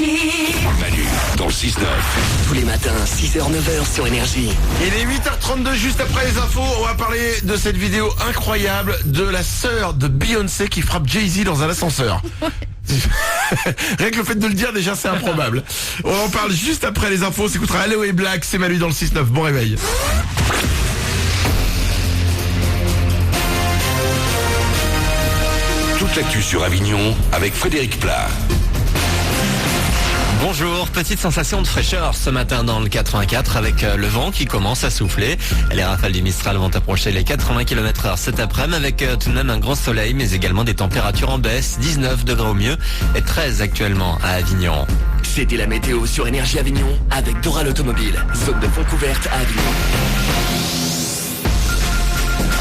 Énergie. Manu, dans le 6-9. Tous les matins, 6h-9h sur Énergie. Il est 8h32, juste après les infos, on va parler de cette vidéo incroyable de la sœur de Beyoncé qui frappe Jay-Z dans un ascenseur. Rien que le fait de le dire déjà c'est improbable. On en parle juste après les infos, on s'écoutera Allo et Black, c'est Manu dans le 6-9, bon réveil. Toute l'actu sur Avignon avec Frédéric Plat. Bonjour, petite sensation de fraîcheur ce matin dans le 84 avec le vent qui commence à souffler. Les rafales du Mistral vont approcher les 80 km/h cet après-midi avec tout de même un grand soleil mais également des températures en baisse, 19 degrés au mieux et 13 actuellement à Avignon. C'était la météo sur Énergie Avignon avec Doral Automobile, zone de fond couverte à Avignon.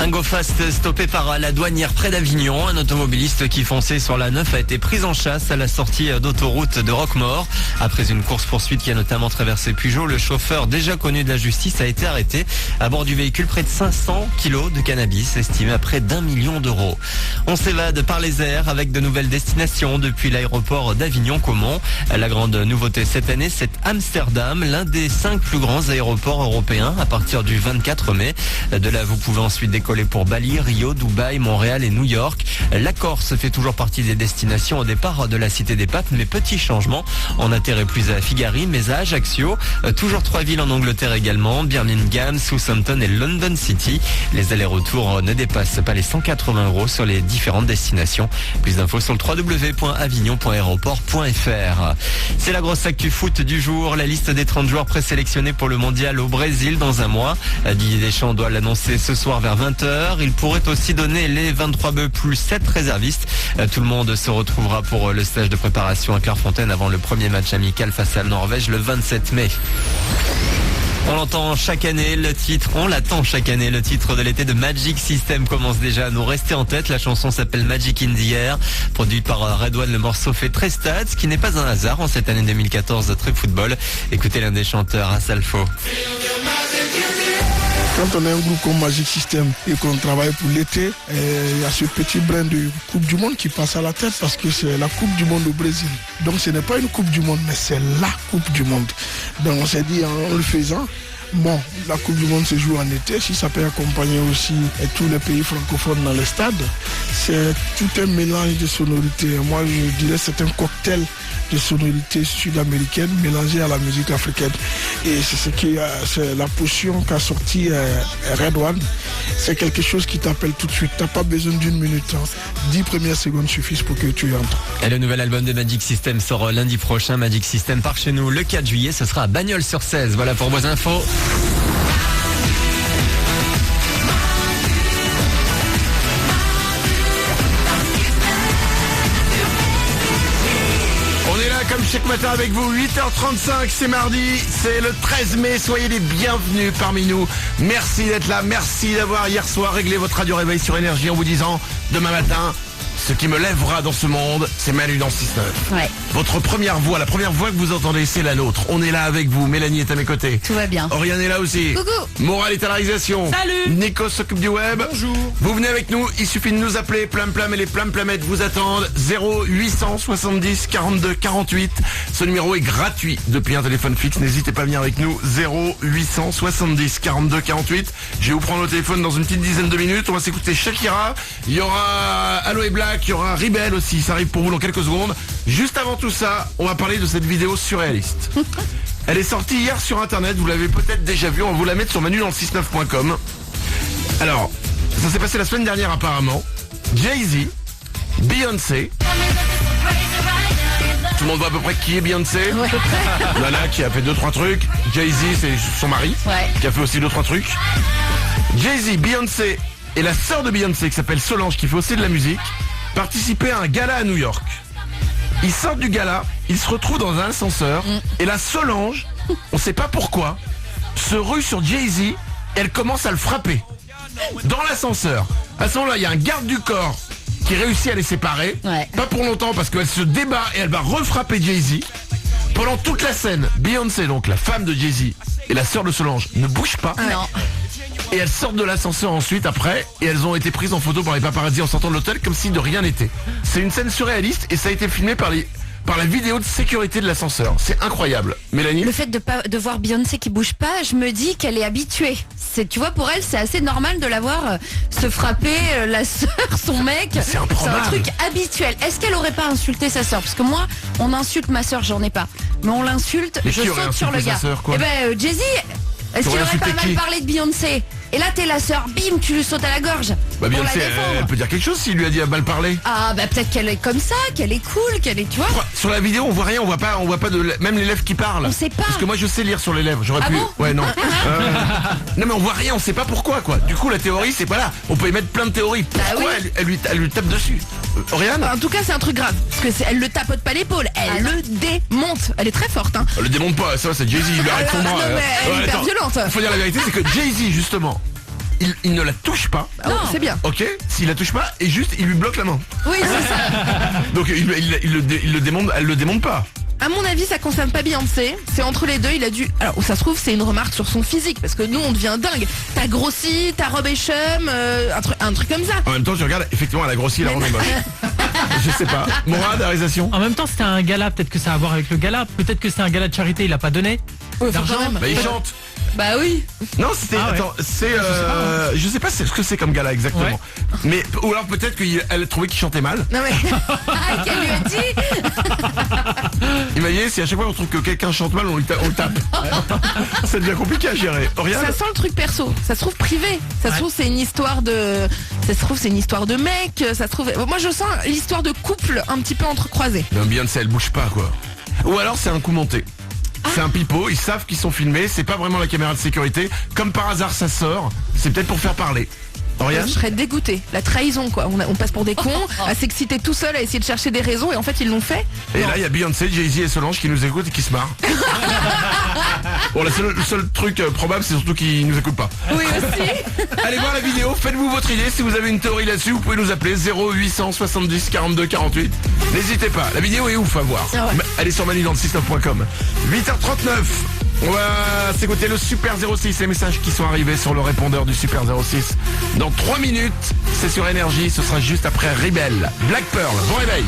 Un go fast stoppé par la douanière près d'Avignon. Un automobiliste qui fonçait sur la 9 a été pris en chasse à la sortie d'autoroute de Roquemaure. Après une course-poursuite qui a notamment traversé Pugeot, le chauffeur déjà connu de la justice a été arrêté. À bord du véhicule, près de 500 kilos de cannabis, estimé à près d'1 million d'euros. On s'évade par les airs avec de nouvelles destinations depuis l'aéroport d'Avignon-Caumont. La grande nouveauté cette année, c'est Amsterdam, l'un des 5 plus grands aéroports européens à partir du 24 mai. De là, vous pouvez ensuite décoller pour Bali, Rio, Dubaï, Montréal et New York. La Corse fait toujours partie des destinations au départ de la Cité des Papes, mais petit changement. On atterrit plus à Figari, mais à Ajaccio. Toujours 3 villes en Angleterre également, Birmingham, Southampton et London City. Les allers-retours ne dépassent pas les 180 € sur les différentes destinations. Plus d'infos sur le www.avignon.aéroport.fr. C'est la grosse actu foot du jour. La liste des 30 joueurs présélectionnés pour le mondial au Brésil dans un mois. Didier Deschamps doit l'annoncer ce soir vers 20h. Il pourrait aussi donner les 23 bœufs plus 7 réservistes. Tout le monde se retrouvera pour le stage de préparation à Clairefontaine avant le premier match amical face à la Norvège le 27 mai. On l'attend chaque année, le titre de l'été de Magic System commence déjà à nous rester en tête. La chanson s'appelle Magic in the Air, produite par Red One. Le morceau fait très stade, ce qui n'est pas un hasard en cette année 2014 très football. Écoutez l'un des chanteurs, Asalfo. Quand on a un groupe comme Magic System et qu'on travaille pour l'été, il y a ce petit brin de Coupe du Monde qui passe à la tête parce que c'est la Coupe du Monde au Brésil. Donc ce n'est pas une Coupe du Monde, mais c'est la Coupe du Monde. Donc on s'est dit en le faisant, bon, la Coupe du Monde se joue en été, si ça peut accompagner aussi tous les pays francophones dans les stades, c'est tout un mélange de sonorités. Moi je dirais que c'est un cocktail de sonorités sud-américaines mélangées à la musique africaine. Et c'est c'est la potion qu'a sorti Red One. C'est quelque chose qui t'appelle tout de suite. T'as pas besoin d'une minute. 10 premières secondes suffisent pour que tu entres. Et le nouvel album de Magic System sort lundi prochain. Magic System part chez nous le 4 juillet. Ce sera à Bagnols-sur-Cèze. Voilà pour vos infos. Comme chaque matin avec vous, 8h35, c'est mardi, c'est le 13 mai, soyez les bienvenus parmi nous. Merci d'être là, merci d'avoir hier soir réglé votre radio réveil sur Énergie en vous disant, demain matin, ce qui me lèvera dans ce monde, c'est Manu dans 6-9. Ouais. Votre première voix, la première voix que vous entendez, c'est la nôtre. On est là avec vous, Mélanie est à mes côtés. Tout va bien. Oriane est là aussi. Coucou. Moral est à la réalisation. Salut. Nico s'occupe du web. Bonjour. Vous venez avec nous, il suffit de nous appeler, Plam Plam et les Plam Plamettes vous attendent. 0870 42 48. Ce numéro est gratuit depuis un téléphone fixe, n'hésitez pas à venir avec nous. 0870 42 48. Je vais vous prendre au téléphone dans une petite dizaine de minutes. On va s'écouter Shakira. Il y aura Allo et Black, il y aura Rebel aussi, ça arrive pour vous dans quelques secondes. Juste avant tout ça, on va parler de cette vidéo surréaliste. Elle est sortie hier sur internet, vous l'avez peut-être déjà vue, on va vous la mettre sur manu-dans-le-6-9.com. Alors, ça s'est passé la semaine dernière apparemment. Jay-Z, Beyoncé. Tout le monde voit à peu près qui est Beyoncé. Ouais. Nana qui a fait 2-3 trucs. Jay-Z c'est son mari, Ouais. qui a fait aussi 2-3 trucs. Jay-Z, Beyoncé et la sœur de Beyoncé qui s'appelle Solange, qui fait aussi de la musique, participaient à un gala à New York. Ils sortent du gala, ils se retrouvent dans un ascenseur et la Solange, on sait pas pourquoi, se rue sur Jay-Z et elle commence à le frapper. Dans l'ascenseur. À ce moment-là, il y a un garde du corps qui réussit à les séparer. Ouais. Pas pour longtemps parce qu'elle se débat et elle va refrapper Jay-Z. Pendant toute la scène, Beyoncé, donc la femme de Jay-Z, et la sœur de Solange ne bougent pas. Non. Et elles sortent de l'ascenseur ensuite après et elles ont été prises en photo par les paparazzi en sortant de l'hôtel comme si de rien n'était. C'est une scène surréaliste et ça a été filmé par par la vidéo de sécurité de l'ascenseur. C'est incroyable. Mélanie? Le fait de voir Beyoncé qui bouge pas, je me dis qu'elle est habituée. Tu vois, pour elle, c'est assez normal de la voir se frapper la sœur, son mec. C'est improbable. un truc habituel. Est-ce qu'elle aurait pas insulté sa sœur? Parce que moi, on insulte ma sœur, j'en ai pas. Mais on l'insulte, Mais je qui aurait saute sur le insulté sa gars. sœur, quoi? Eh ben, Jay-Z, est-ce qu'il aurais aurait pas insulté mal qui? parlé de Beyoncé? Et là, t'es la sœur, bim, tu lui sautes à la gorge. Bah pour la Beyoncé, défendre. elle peut dire quelque chose s'il lui a dit à mal parler. Ah, bah peut-être qu'elle est comme ça, qu'elle est cool, qu'elle est, tu vois. Sur la vidéo, on voit rien, on voit pas même les lèvres qui parlent. On sait pas. Parce que moi je sais lire sur les lèvres, j'aurais Ah pu. bon Ouais, non. Non mais on voit rien, on sait pas pourquoi quoi. Du coup la théorie c'est pas là. On peut y mettre plein de théories. Pourquoi oui. elle lui tape dessus Oriane? En tout cas, c'est un truc grave. Parce que elle le tapote pas l'épaule, elle le démonte. Elle est très forte, hein. Elle le démonte pas, ça va, c'est Jay-Z, il lui arrête son non, bras. mais elle est Ouais, hyper attends. violente. Faut dire la vérité, c'est que Jay-Z justement, il ne la touche pas. Oh, c'est bien. Ok, s'il la touche pas, et juste il lui bloque la main. Oui, c'est ça. Donc il le démonte, elle le démonte pas. À mon avis, ça concerne pas Beyoncé. C'est entre les deux, il a dû... Alors, ça se trouve, c'est une remarque sur son physique. Parce que nous, on devient dingue. T'as grossi, ta robe est chum, un truc comme ça. En même temps, tu regardes, effectivement, elle a grossi, la robe est moche. Je sais pas. Mourad, la réalisation? En même temps, c'était un gala, peut-être que ça a à voir avec le gala. Peut-être que c'est un gala de charité, il a pas donné Ouais, d'argent. faut quand même. Bah il chante. Bah oui. Non, c'était. Ah ouais. Attends, c'est. Je sais pas ce que c'est comme gala exactement. Ouais. Mais ou alors peut-être qu'elle a trouvé qu'il chantait mal. Non mais... Ah, qu'elle lui a dit. Imaginez si à chaque fois on trouve que quelqu'un chante mal, on le tape. Ça devient compliqué à gérer. Oriane? Ça sent le truc perso. Ça se trouve privé. Ça se trouve, c'est une histoire de... Ça se trouve, c'est une histoire de mec. Ça se trouve... Moi, je sens l'histoire de couple un petit peu entrecroisée. Non, Beyoncé, elle bouge pas quoi. Ou alors c'est un coup monté. C'est un pipeau, ils savent qu'ils sont filmés, c'est pas vraiment la caméra de sécurité. Comme par hasard ça sort, c'est peut-être pour faire parler. Oriane? Je serais dégoûtée. La trahison, quoi. On passe pour des cons, à s'exciter tout seul, à essayer de chercher des raisons, et en fait, ils l'ont fait. Et Non. là il y a Beyoncé, Jay-Z et Solange qui nous écoutent et qui se marrent. Bon, le seul truc probable c'est surtout qu'ils nous écoutent pas. Oui, aussi. Allez voir la vidéo, faites-vous votre idée. Si vous avez une théorie là-dessus, vous pouvez nous appeler 0800 70 42 48. N'hésitez pas, la vidéo est ouf à voir. Ah ouais. Allez sur manudant69.com. 8h39. On va s'écouter le Super 06, les messages qui sont arrivés sur le répondeur du Super 06. Dans 3 minutes, c'est sur Énergie, ce sera juste après Rebel. Black Pearl, bon réveil.